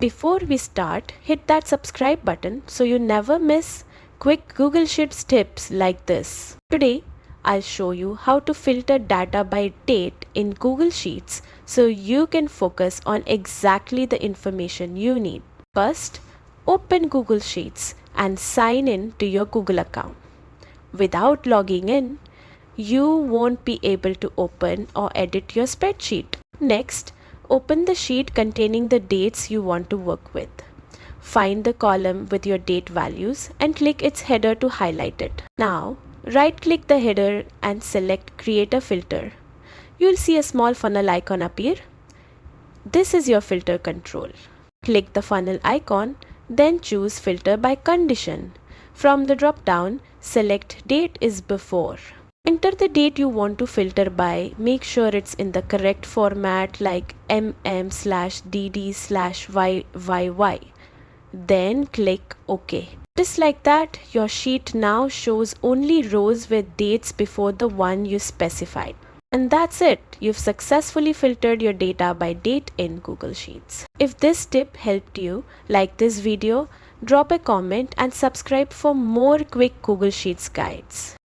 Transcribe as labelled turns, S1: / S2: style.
S1: Before we start, hit that subscribe button so you never miss quick Google Sheets tips like this. Today, I'll show you how to filter data by date in Google Sheets so you can focus on exactly the information you need. First, open Google Sheets and sign in to your Google account. Without logging in, you won't be able to open or edit your spreadsheet. Next, open the sheet containing the dates you want to work with. Find the column with your date values and click its header to highlight it. Now, right-click the header and select Create a Filter. You'll see a small funnel icon appear. This is your filter control. Click the funnel icon, then choose Filter by Condition. From the drop-down, select Date is Before. Enter the date you want to filter by. Make sure it's in the correct format like mm/dd/yyyy. Then click OK. Just like that, your sheet now shows only rows with dates before the one you specified. And that's it. You've successfully filtered your data by date in Google Sheets. If this tip helped you, like this video, drop a comment and subscribe for more quick Google Sheets guides.